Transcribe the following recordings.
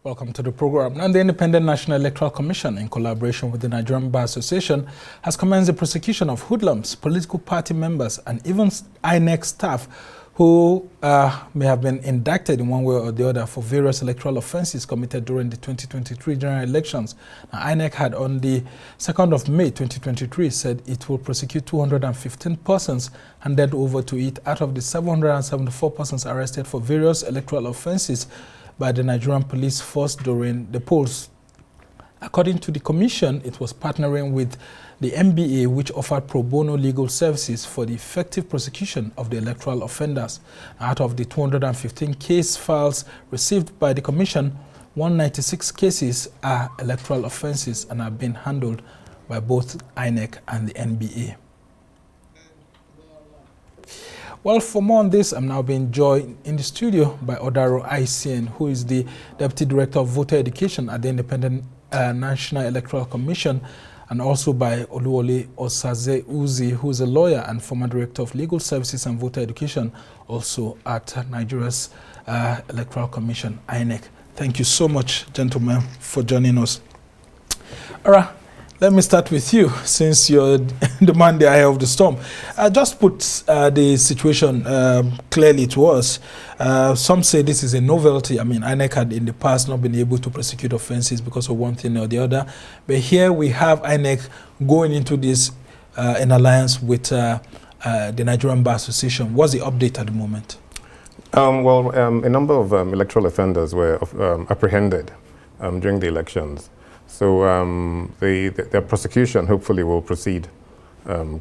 Welcome to the program. Now, the Independent National Electoral Commission, in collaboration with the Nigerian Bar Association, has commenced the prosecution of hoodlums, political party members, and even INEC staff who may have been indicted in one way or the other for various electoral offences committed during the 2023 general elections. Now, INEC had on the 2nd of May 2023 said it will prosecute 215 persons handed over to it out of the 774 persons arrested for various electoral offences by the Nigerian police force during the polls. According to the commission, it was partnering with the NBA, which offered pro bono legal services for the effective prosecution of the electoral offenders. Out of the 215 case files received by the commission, 196 cases are electoral offences and are being handled by both INEC and the NBA. Well, for more on this, I'm now being joined in the studio by Aisien, who is the Deputy Director of Voter Education at the Independent National Electoral Commission, and also by Oluwole Osaze Uzzi, who is a lawyer and former Director of Legal Services and Voter Education, also at Nigeria's Electoral Commission, INEC. Thank you so much, gentlemen, for joining us. All right. Let me start with you, since you're the man the eye of the storm. Just put the situation clearly to us. Some say this is a novelty. I mean, INEC had in the past not been able to prosecute offences because of one thing or the other. But here we have INEC going into this in alliance with the Nigerian Bar Association. What's the update at the moment? A number of electoral offenders were apprehended during the elections. So their prosecution hopefully will proceed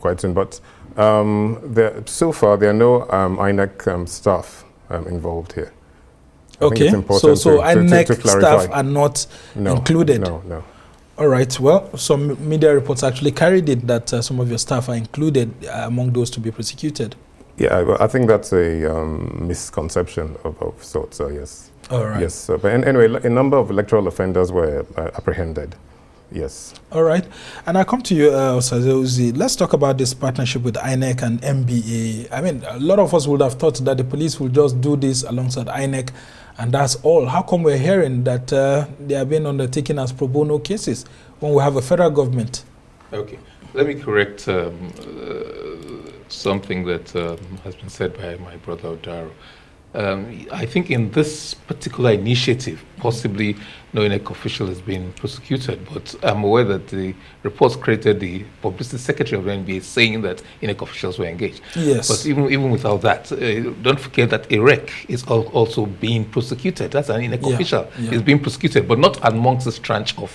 quite soon. But so far, there are no INEC staff involved here. Okay, so INEC staff are not included? No. All right, well, some media reports actually carried it that some of your staff are included among those to be prosecuted. Yeah, well, I think that's a misconception of sorts, so yes. All right. Yes, but anyway, a number of electoral offenders were apprehended. Yes. All right. And I come to you, Osaze Uzzi. Let's talk about this partnership with INEC and NBA. I mean, a lot of us would have thought that the police will just do this alongside INEC, and that's all. How come we're hearing that they are being undertaken as pro bono cases when we have a federal government? Okay. Let me correct something that has been said by my brother Odaro. I think in this particular initiative, possibly no INEC official has been prosecuted, but I'm aware that the reports created the publicity secretary of the NBA saying that INEC officials were engaged. Yes. But even without that, don't forget that IREC is also being prosecuted. That's an INEC official. Yeah. It's being prosecuted, but not amongst this tranche of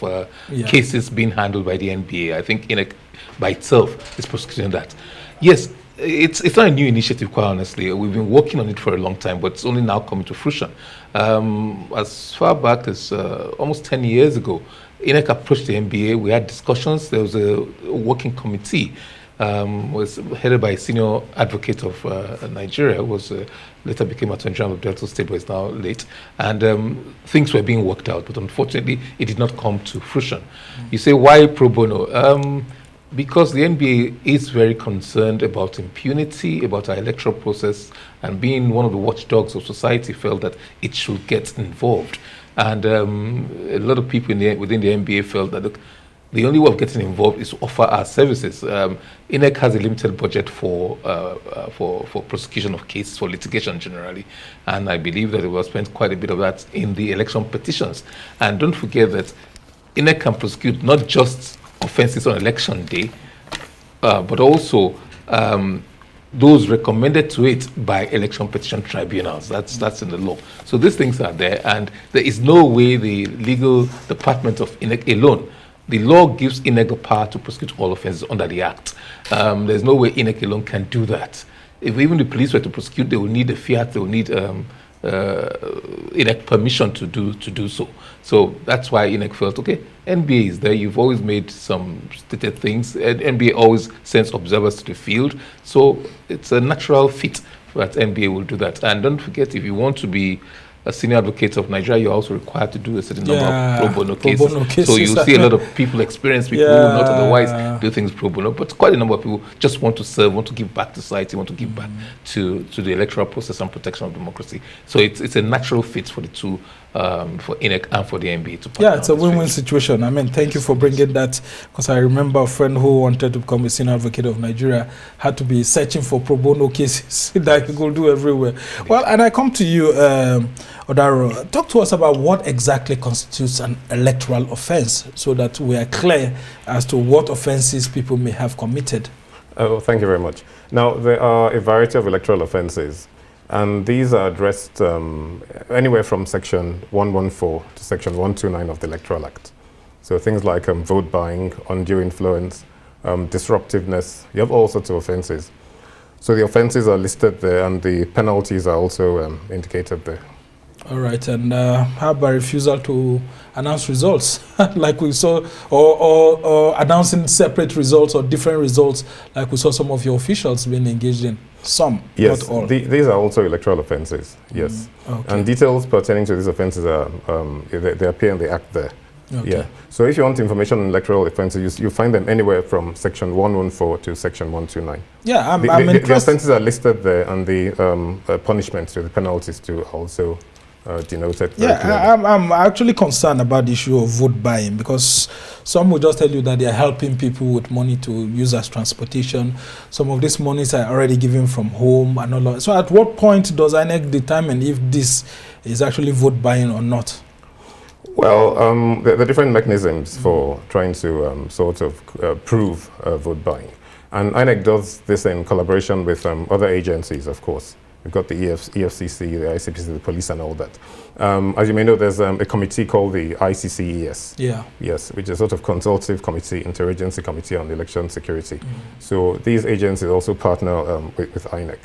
cases being handled by the NBA. I think INEC by itself is prosecuting that. Yes. It's not a new initiative, quite honestly. We've been working on it for a long time, but it's only now coming to fruition. As far back as almost 10 years ago, INEC approached the NBA. We had discussions. There was a working committee, was headed by a senior advocate of Nigeria, who was later became Attorney General of Delta State, but is now late. And things were being worked out, but unfortunately, it did not come to fruition. You say, why pro bono? Because the NBA is very concerned about impunity, about our electoral process, and being one of the watchdogs of society, felt that it should get involved. And a lot of people within the NBA felt that the only way of getting involved is to offer our services. INEC has a limited budget for prosecution of cases, for litigation generally, and I believe that it will spend quite a bit of that in the election petitions. And don't forget that INEC can prosecute not just offences on election day, but also those recommended to it by election petition tribunals. That's in the law. So these things are there, and there is no way the legal department of INEC alone. The law gives INEC the power to prosecute all offences under the Act. There's no way INEC alone can do that. If even the police were to prosecute, they will need a fiat, they will need INEC permission to do so. So that's why INEC felt, okay, NBA is there. You've always made some stated things. NBA always sends observers to the field. So it's a natural fit that NBA will do that. And don't forget, if you want to be a senior advocate of Nigeria, you're also required to do a certain number of pro bono cases. So you see a lot of people, experienced people who would not otherwise do things pro bono, but quite a number of people just want to serve, want to give back to society, want to give back to the electoral process and protection of democracy. So it's a natural fit for the two for INEC and for the NBA to partner. Yeah, it's a win-win situation. I mean, thank you for bringing that, because I remember a friend who wanted to become a senior advocate of Nigeria had to be searching for pro bono cases that he could do everywhere. Well, and I come to you, Odaro. Talk to us about what exactly constitutes an electoral offense so that we are clear as to what offenses people may have committed. Oh, thank you very much. Now, there are a variety of electoral offenses, and these are addressed anywhere from Section 114 to Section 129 of the Electoral Act. So things like vote buying, undue influence, disruptiveness. You have all sorts of offenses. So the offenses are listed there, and the penalties are also indicated there. All right, and how about refusal to announce results, like we saw, or announcing separate results or different results, like we saw some of your officials being engaged in? Some, yes, not all. These are also electoral offenses, yes. Okay. And details pertaining to these offenses are, they appear in the Act there. Okay. Yeah. So if you want information on electoral offenses, you find them anywhere from Section 114 to Section 129. Yeah, I'm the impressed. offenses are listed there, and the punishments, the penalties too, also denoted. Yeah, I'm actually concerned about the issue of vote buying, because some will just tell you that they are helping people with money to use as transportation. Some of these monies are already given from home and all that. So at what point does INEC determine if this is actually vote buying or not? Well, there are different mechanisms for trying to sort of prove vote buying. And INEC does this in collaboration with other agencies, of course. We've got the EFCC, the ICPC, the police, and all that. As you may know, there's a committee called the ICCES. Yeah. Yes, which is a sort of consultative committee, interagency committee on election security. So these agencies also partner with INEC.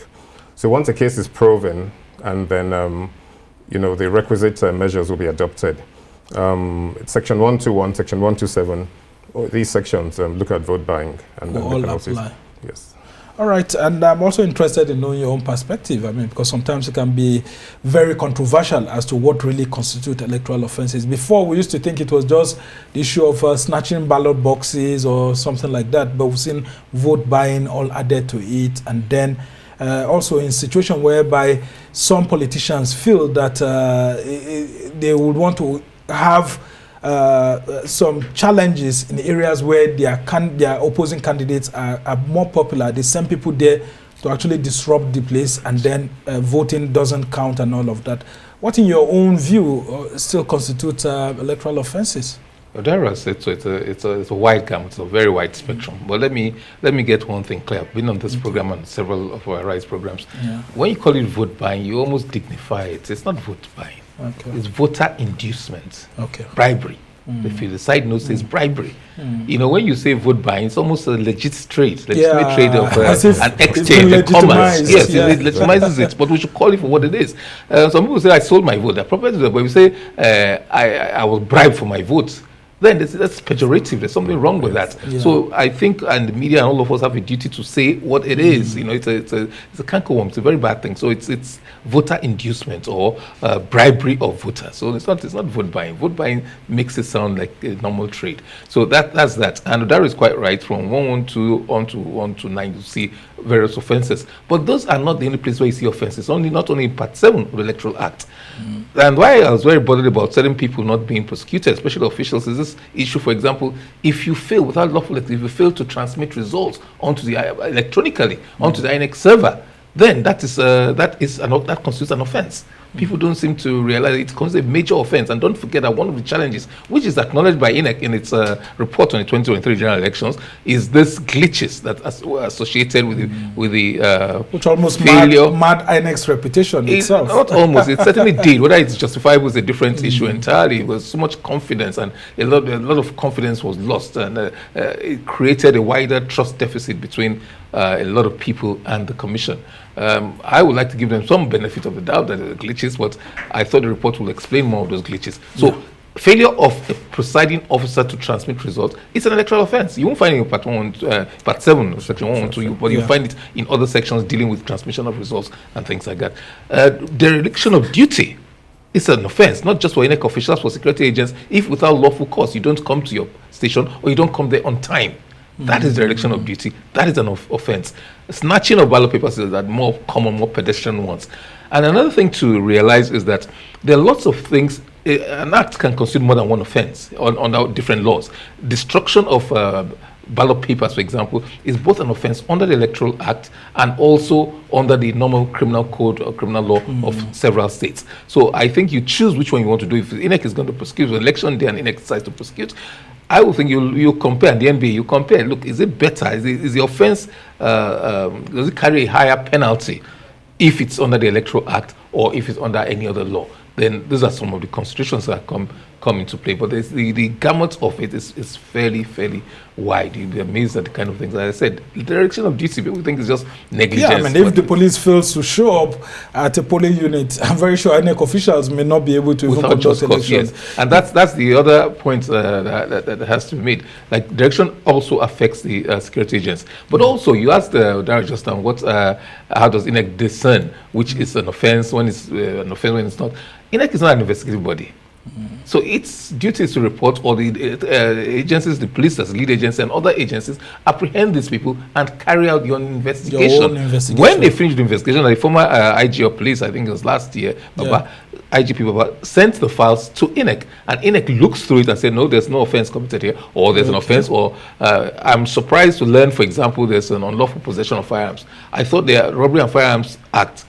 So once a case is proven, and then you know, the requisite measures will be adopted. Section 121, Section 127, these sections look at vote buying and all penalties. Apply. Yes. All right, and I'm also interested in knowing your own perspective. I mean, because sometimes it can be very controversial as to what really constitutes electoral offenses. Before, we used to think it was just the issue of snatching ballot boxes or something like that, but we've seen vote buying all added to it, and then also in situations whereby some politicians feel that they would want to have some challenges in areas where their opposing candidates are more popular. They send people there to actually disrupt the place, and then voting doesn't count and all of that. What, in your own view, still constitutes electoral offenses? Well, there are, it's a wide gamut, it's a very wide spectrum. But let me get one thing clear. I've been on this program and several of our rights programs. Yeah. When you call it vote buying, you almost dignify it. It's not vote buying. Okay. It's voter inducement. Okay. Bribery. If you decide no, says bribery. You know, when you say vote buying, it's almost a legitimate trade of an exchange, a commerce. Yes, it legitimizes it, but we should call it for what it is. Some people say, I sold my vote. But we say, I was bribed for my vote. Then that's pejorative. There's something wrong with that. Yeah. So I think, and the media and all of us have a duty to say what it is. You know, it's a cankerworm. It's a very bad thing. So it's voter inducement or bribery of voters. So it's not vote buying. Vote buying makes it sound like a normal trade. So that's that. And Odaro is quite right. From 112 on to 129, you see various offences. But those are not the only place where you see offences. Not only in Part 7 of the Electoral Act. And why I was very bothered about certain people not being prosecuted, especially officials, is this issue. For example, if you fail without lawful, if you fail to transmit results onto the electronically onto the INEC server, then that constitutes an offence. People don't seem to realize it constitutes a major offence. And don't forget that one of the challenges, which is acknowledged by INEC in its report on the 2023 general elections, is this glitches that are associated with the which almost failure. Mad INEC's reputation itself. Not almost. It certainly did. Whether it's justifiable is a different issue entirely. It was so much confidence, and a lot of confidence was lost, and it created a wider trust deficit between a lot of people and the commission. I would like to give them some benefit of the doubt that there are glitches, but I thought the report will explain more of those glitches. So, failure of a presiding officer to transmit results is an electoral offence. You won't find it in Part 7 of Section 112, but you find it in other sections dealing with transmission of results and things like that. Dereliction of duty is an offence, not just for INEC officials, for security agents. If without lawful cause you don't come to your station or you don't come there on time, that is dereliction of duty. That is an offence. Snatching of ballot papers is that more common, more pedestrian ones. And another thing to realize is that there are lots of things an act can constitute more than one offense under different laws. Destruction of ballot papers, for example, is both an offense under the Electoral Act and also under the normal criminal code or criminal law of several states. So I think you choose which one you want to do. If the INEC is going to prosecute, the election day and INEC decides to prosecute, I would think you compare, the NBA, you compare, look, is it better? Is the offense, does it carry a higher penalty if it's under the Electoral Act or if it's under any other law? Then these are some of the constitutions that come into play. But the gamut of it is fairly wide. You'll be amazed at the kind of things. As I said, the direction of duty, people think is just negligence. Yeah, I mean, if the police fails to show up at a polling unit, I'm very sure INEC officials may not be able to even conduct elections. Yes. And that's the other point that has to be made. Like, direction also affects the security agents. But also, you asked Darrell just now, how does INEC discern which is an offense, when it's an offense, when it's not? INEC is not an investigative body. So its duty is to report, or the agencies, the police as lead agency and other agencies, apprehend these people and carry out your own investigation. When they finish the investigation, the former IG of police, I think it was last year, IGP Baba, sent the files to INEC, and INEC looks through it and said, no, there's no offense committed here, or there's an offense, or I'm surprised to learn, for example, there's an unlawful possession of firearms. I thought the Robbery and Firearms Act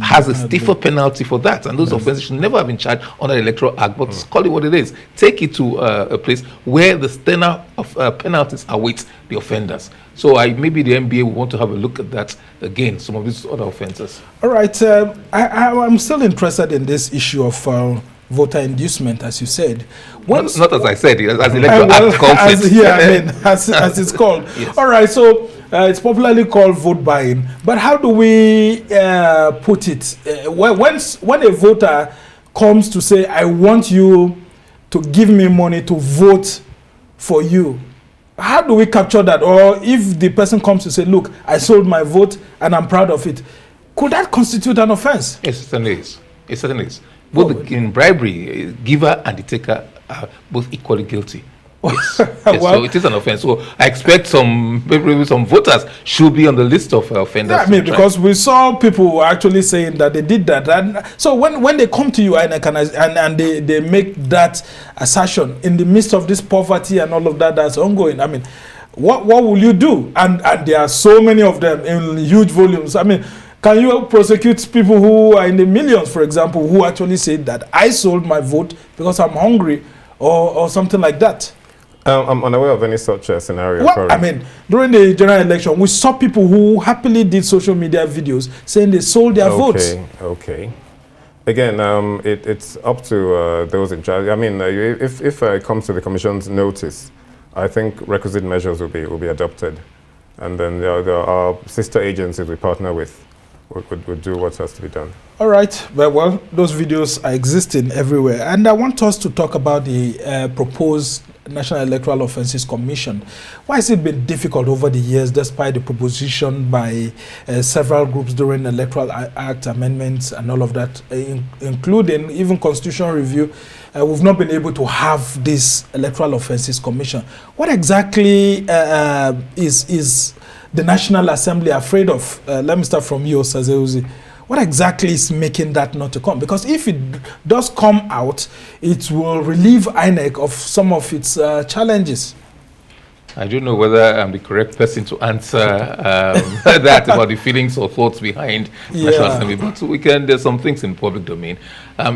has a stiffer penalty for that, and those offenses should never have been charged under the Electoral Act, but call it what it is. Take it to a place where the standard of penalties await the offenders. So maybe the NBA will want to have a look at that again, some of these other offenses. All right, I'm still interested in this issue of voter inducement, as you said. Not as I said, as the Electoral Act calls it. Yeah, I mean, as it's called. Yes. All right, so it's popularly called vote buying, but how do we put it? When a voter comes to say, I want you to give me money to vote for you, how do we capture that? Or if the person comes to say, look, I sold my vote and I'm proud of it, could that constitute an offense? It certainly is. It certainly is. Both in bribery, giver and the taker are both equally guilty. Yes. Yes. So it is an offense. So I expect maybe some voters should be on the list of offenders. Yeah, I mean, because we saw people actually saying that they did that. And so when they come to you, and they make that assertion in the midst of this poverty and all of that that's ongoing, I mean, what will you do? And there are so many of them in huge volumes. I mean, can you prosecute people who are in the millions, for example, who actually said that I sold my vote because I'm hungry or something like that? I'm unaware of any such scenario. Well, I mean, during the general election, we saw people who happily did social media videos saying they sold their votes. Okay. Again, it's up to those in charge. I mean, if it comes to the Commission's notice, I think requisite measures will be adopted, and then our sister agencies we partner with would do what has to be done. All right. Well, those videos are existing everywhere, and I want us to talk about the proposed National Electoral Offences Commission. Why has it been difficult over the years, despite the proposition by several groups during the Electoral Act amendments and all of that, including even constitutional review? We've not been able to have this Electoral Offences Commission. What exactly is the National Assembly afraid of? Let me start from you, Osaze Uzzi. What exactly is making that not to come? Because if it does come out, it will relieve INEC of some of its challenges. I don't know whether I'm the correct person to answer that about the feelings or thoughts behind National Assembly, but there's some things in public domain.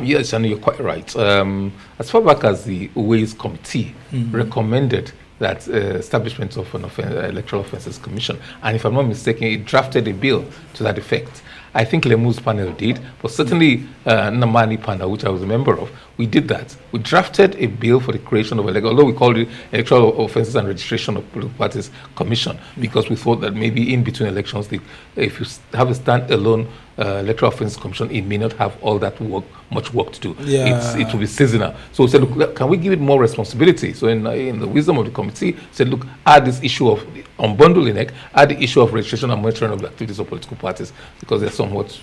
Yes, and you're quite right. As far back as the Ways Committee recommended that establishment of an Electoral Offences Commission, and if I'm not mistaken, it drafted a bill to that effect. I think Lemu's panel did, but certainly Namani panel, which I was a member of, we did that. We drafted a bill for the creation of although we called it Electoral Offences and Registration of Political Parties Commission, because we thought that maybe in between elections, if you have a standalone Electoral Offences Commission, it may not have all that much work to do. It will be seasonal. So we said, look, can we give it more responsibility? So in the wisdom of the committee, said, look, add this issue of unbundle INEC, add the issue of registration and monitoring of the activities of political parties, because they're somewhat,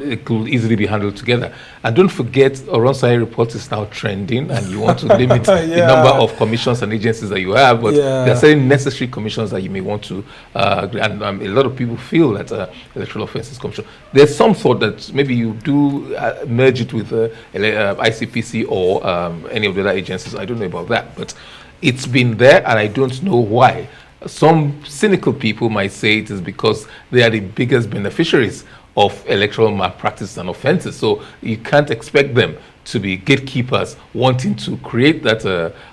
it could easily be handled together. And don't forget, Oronsai report is now trending, and you want to limit the number of commissions and agencies that you have, but there are certain necessary commissions that you may want to, and a lot of people feel that Electoral Offences Offences Commission. There's some thought that maybe you do merge it with ICPC or any of the other agencies. I don't know about that, but it's been there, and I don't know why. Some cynical people might say it is because they are the biggest beneficiaries of electoral malpractice and offences. So you can't expect them to be gatekeepers wanting to create that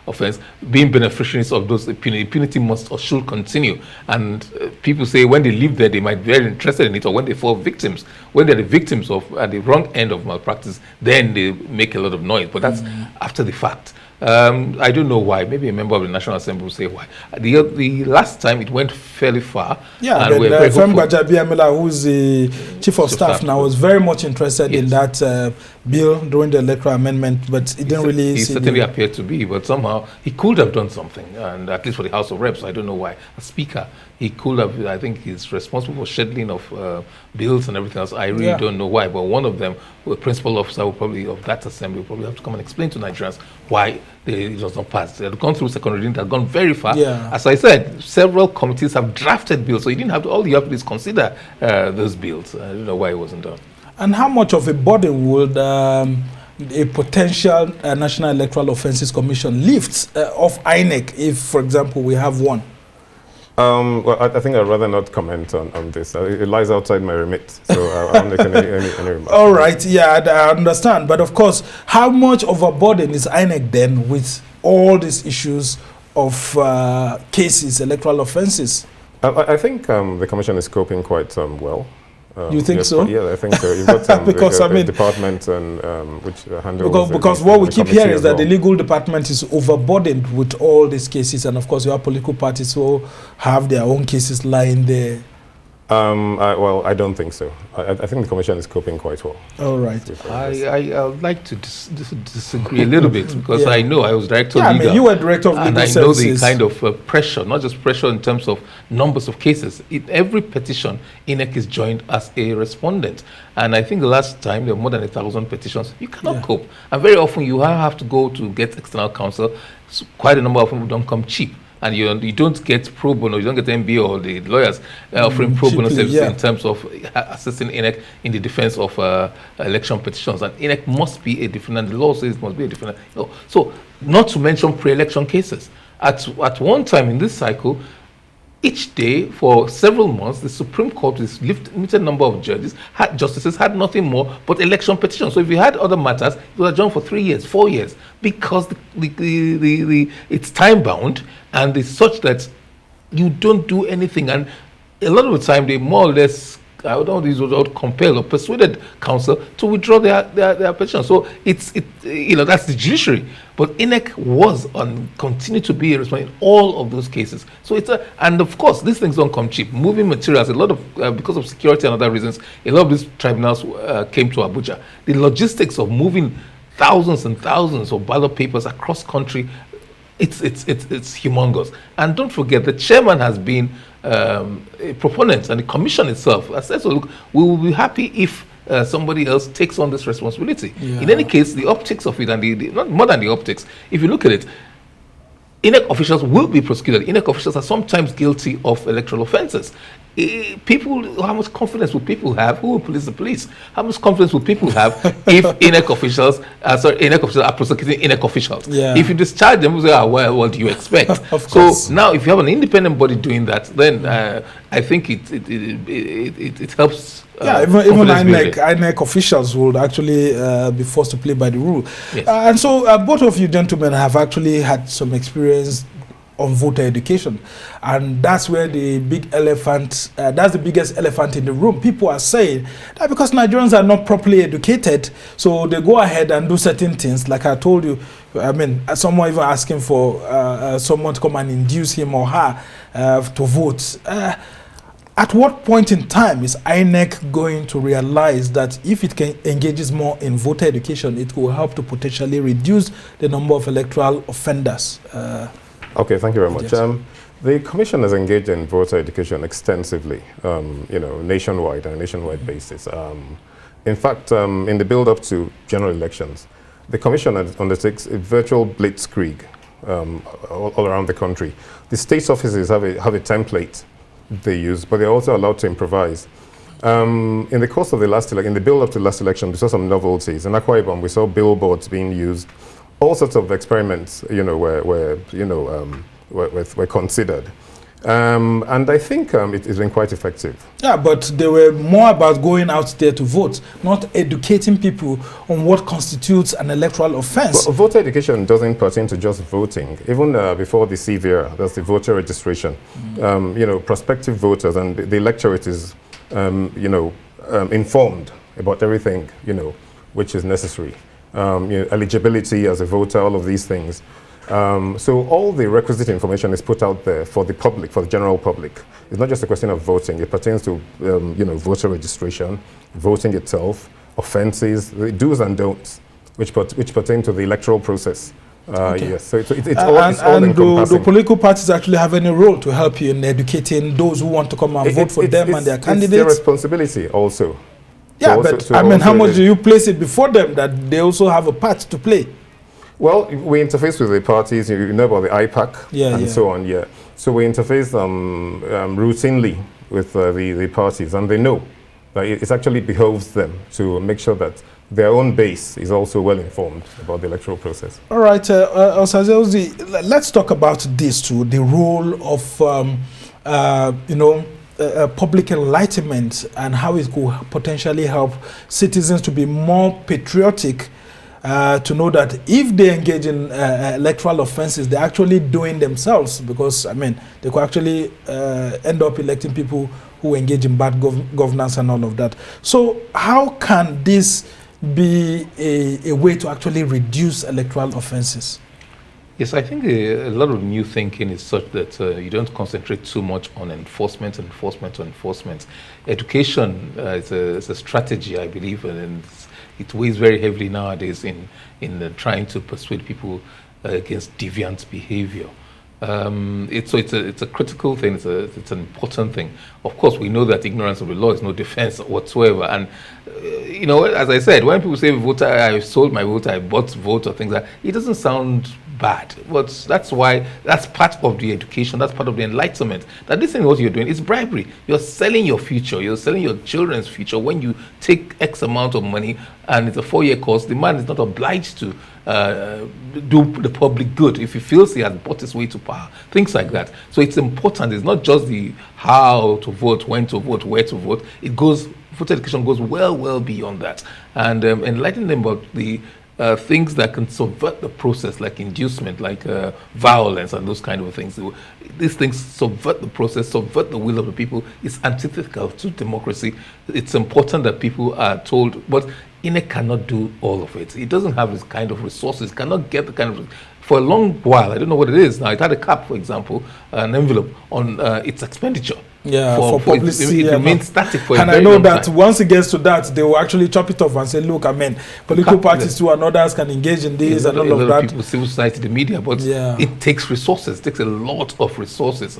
offense, being beneficiaries of those impunity. Impunity must or should continue. And people say when they live there, they might be very interested in it, or when they fall victims. When they're the victims of at the wrong end of malpractice, then they make a lot of noise. But that's after the fact. I don't know why. Maybe a member of the National Assembly will say why. The last time it went fairly far. Yeah, and Fem Gbajabiamila, who's the Chief of Staff now, was very much interested in that bill during the electoral amendment, but it didn't really. He certainly appeared to be, but somehow he could have done something, and at least for the House of Reps, I don't know why. A speaker, he could have. I think he's responsible for scheduling of bills and everything else. I really don't know why, but one of them, the principal officer of that assembly, will probably have to come and explain to Nigerians why it was not passed. They had gone through second reading, they had gone very far. As I said, several committees have drafted bills, so you didn't have to. All you have to do is consider those bills. I don't know why it wasn't done. And how much of a burden would a potential National Electoral Offences Commission lift off INEC if, for example, we have one? Well, I think I'd rather not comment on this. It lies outside my remit, so I won't make any remarks. All right, yeah, I understand. But of course, how much of a burden is INEC then with all these issues of cases, electoral offences? I think the Commission is coping quite well. You think so? Yeah, I think so. You've got because the department and which handles because what we keep hearing is that the legal department is overburdened with all these cases, and of course you have political parties who have their own cases lying there. Well, I don't think so. I think the Commission is coping quite well. All right. I would like to disagree a little bit, because I know I was director of legal. I mean, you were director of legal services. And I know the kind of pressure, not just pressure in terms of numbers of cases. In every petition, INEC is joined as a respondent. And I think the last time there were more than 1,000 petitions. You cannot cope. And very often you have to go to get external counsel. So quite a number of them don't come cheap. And you don't get pro bono, you don't get MBA or the lawyers offering pro bono services in terms of assisting INEC in the defense of election petitions. And INEC must be a defendant. The law says it must be a defendant. So, not to mention pre-election cases. At one time in this cycle, each day for several months, the Supreme Court, with limited number of justices, had nothing more but election petitions. So if you had other matters, it was adjourned for 3 years, 4 years, because it's time bound, and it's such that you don't do anything. And a lot of the time, they more or less, I don't know, these would compel or persuaded counsel to withdraw their petition. So that's the judiciary. But INEC was and continue to be a respondent in all of those cases. So and of course these things don't come cheap. Moving materials, a lot of because of security and other reasons, a lot of these tribunals came to Abuja. The logistics of moving thousands and thousands of ballot papers across country, it's humongous. And don't forget, the chairman has been a proponent, and the commission itself has said, so look, we will be happy if somebody else takes on this responsibility. In any case, the optics of it, and not more than the optics, if you look at it, INEC officials will be prosecuted. INEC officials are sometimes guilty of electoral offences. People, how much confidence will people have? Who will police the police? How much confidence will people have if INEC officials are prosecuting INEC officials? If you discharge them, you say, well, what do you expect? So now, if you have an independent body doing that, then I think it helps. Even INEC officials would actually be forced to play by the rule. And so both of you gentlemen have actually had some experience on voter education, and that's where the big elephant, that's the biggest elephant in the room. People are saying that because Nigerians are not properly educated, so they go ahead and do certain things. Like I told you, I mean, someone even asking for someone to come and induce him or her to vote. At what point in time is INEC going to realize that if it engages more in voter education, it will help to potentially reduce the number of electoral offenders? Okay, thank you very much. The Commission has engaged in voter education extensively, nationwide, on a nationwide basis. In fact, in the build-up to general elections, the Commission undertakes a virtual blitzkrieg all around the country. The state offices have a template they use, but they're also allowed to improvise. In the course of the last election, in the build-up to the last election, we saw some novelties. In Akwa Ibom, we saw billboards being used. All sorts of experiments, were considered. And I think it has been quite effective. Yeah, but they were more about going out there to vote, not educating people on what constitutes an electoral offense. Well, voter education doesn't pertain to just voting. Even before the CVR, that's the voter registration. Prospective voters and the electorate is, informed about everything, which is necessary. Eligibility as a voter, all of these things. So all the requisite information is put out there for the public, for the general public. It's not just a question of voting. It pertains to, voter registration, voting itself, offences, the do's and don'ts, which pertain to the electoral process. Okay. Yes, so it's all encompassing. Do political parties actually have any role to help you in educating those who want to come and vote for them and their candidates? It's their responsibility also. Yeah, how much do you place it before them that they also have a part to play? Well, we interface with the parties. You know about the IPAC and so on. Yeah, so we interface routinely with the parties, and they know that it actually behoves them to make sure that their own base is also well informed about the electoral process. All right, Osaze, let's talk about this too: the role of public enlightenment and how it could potentially help citizens to be more patriotic. To know that if they engage in electoral offenses, they're actually doing themselves, because they could actually end up electing people who engage in bad governance and all of that. So how can this be a way to actually reduce electoral offenses? Yes, I think a lot of new thinking is such that you don't concentrate too much on enforcement. Education is a strategy, I believe, and it weighs very heavily nowadays in trying to persuade people against deviant behavior. It's a critical thing. It's an important thing. Of course, we know that ignorance of the law is no defense whatsoever. And as I said, when people say voter, I sold my vote, I bought vote, or things like that, it doesn't sound bad. But that's part of the education, that's part of the enlightenment. That this thing, what you're doing is bribery. You're selling your future, you're selling your children's future when you take X amount of money and it's a 4-year course. The man is not obliged to do the public good if he feels he has bought his way to power, things like that. So it's important. It's not just the how to vote, when to vote, where to vote. Voter education goes well beyond that, and enlightening them about the things that can subvert the process, like inducement, like violence and those kind of things. These things subvert the process, subvert the will of the people. It's antithetical to democracy. It's important that people are told, but INEC cannot do all of it. It doesn't have this kind of resources, cannot get the kind of, for a long while, I don't know what it is now, it had a cap, for example, an envelope on its expenditure. Yeah, for publicity. It remains static for a and very I know long that time. Once it gets to that, they will actually chop it off and say, look, political parties too and others can engage in this and all of that. People, civil society, the media, but it takes resources. It takes a lot of resources.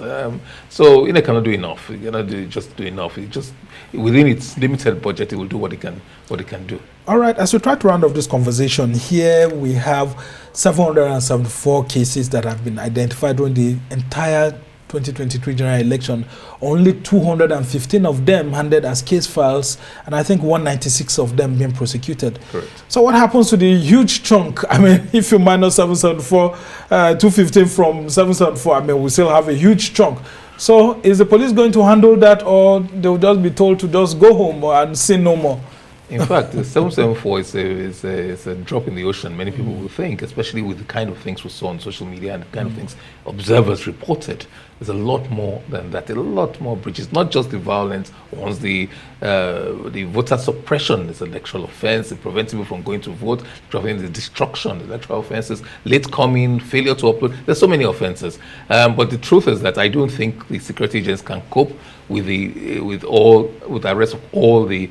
So INEC cannot do enough. It cannot just do enough. It just, within its limited budget, it will do what it can do. All right, as we try to round off this conversation, here we have 774 cases that have been identified during the entire 2023 general election. Only 215 of them handed as case files, and I think 196 of them being prosecuted. Correct. So what happens to the huge chunk? If you minus 774, 215 from 774, we still have a huge chunk. So is the police going to handle that, or they'll just be told to just go home and say no more? In fact, the 774 is a drop in the ocean, many people will think, especially with the kind of things we saw on social media and the kind of things observers reported. There's a lot more than that, a lot more breaches, not just the violence. Once the voter suppression is an electoral offense, it prevents people from going to vote, preventing the destruction, electoral offenses, late coming, failure to upload. There's so many offenses. But the truth is that I don't think the security agents can cope with the arrest of all the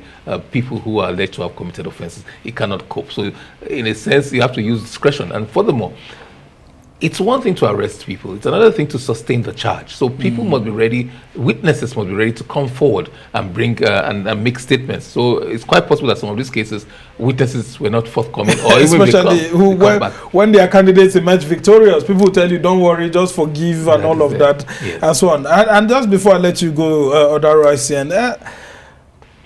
people who are alleged to have committed offenses. It cannot cope. So in a sense, you have to use discretion. And furthermore, it's one thing to arrest people. It's another thing to sustain the charge. So people must be ready, witnesses must be ready to come forward and bring and make statements. So it's quite possible that some of these cases, witnesses were not forthcoming, or especially when their candidates emerge victorious, people tell you, don't worry, just forgive and all of that, and so on. And just before I let you go, Aisien,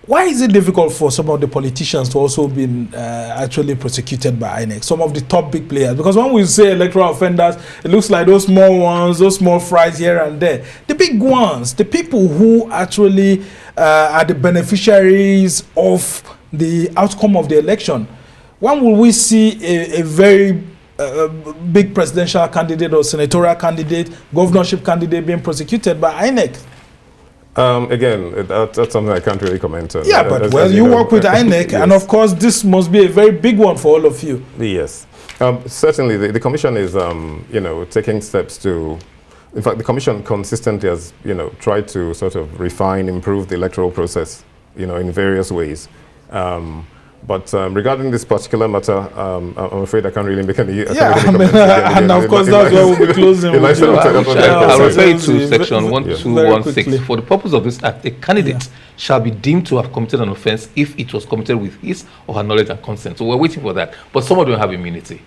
Why is it difficult for some of the politicians to also be actually prosecuted by INEC? Some of the top big players, because when we say electoral offenders, it looks like those small ones, those small fries here and there. The big ones, the people who actually are the beneficiaries of the outcome of the election. When will we see a very big presidential candidate or senatorial candidate, governorship candidate being prosecuted by INEC? Again, that's something I can't really comment on. Yeah, but well, you work with INEC, yes. and of course, this must be a very big one for all of you. Yes, certainly. The commission is, taking steps to. In fact, the commission consistently has, tried to sort of refine, improve the electoral process, in various ways. But regarding this particular matter, I'm afraid I can't really make any. And of course that's why we'll be closing. I'll refer you to section 1216. For the purpose of this act, a candidate shall be deemed to have committed an offence if it was committed with his or her knowledge and consent. So we're waiting for that. But some of them have immunity.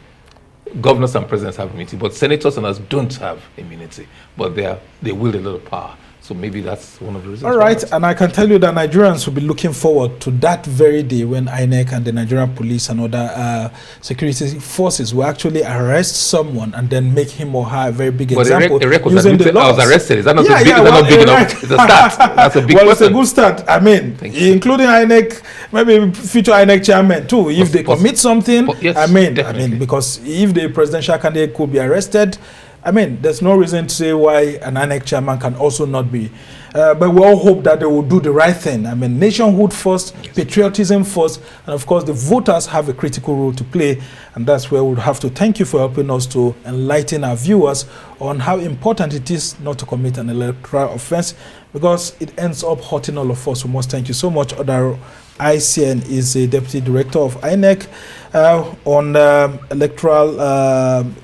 Governors and presidents have immunity, but senators and us don't have immunity. But they wield a lot of power. So maybe that's one of the reasons. All right, and I can tell you that Nigerians will be looking forward to that very day when INEC and the Nigerian police and other security forces will actually arrest someone and then make him or her a very big example. A record that I was arrested. Is that not, not big enough? It's a start. That's a big Well, question. It's a good start. I mean, including INEC, maybe future INEC chairman too, if they commit something. Yes, I mean, definitely. because if the presidential candidate could be arrested, I mean, there's no reason to say why an INEC chairman can also not be. But we all hope that they will do the right thing. I mean, nationhood first, patriotism first, and of course the voters have a critical role to play. And that's where we'll have to thank you for helping us to enlighten our viewers on how important it is not to commit an electoral offense, because it ends up hurting all of us. We must thank you so much. Aisien is a deputy director of INEC on electoral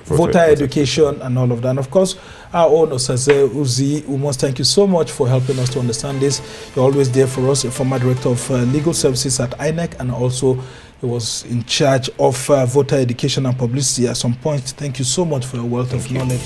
voter education and all of that. And of course, our own Osaze, Uzzi, we must thank you so much for helping us to understand this. You're always there for us, a former director of legal services at INEC, and also he was in charge of voter education and publicity at some point. Thank you so much for your wealth of knowledge.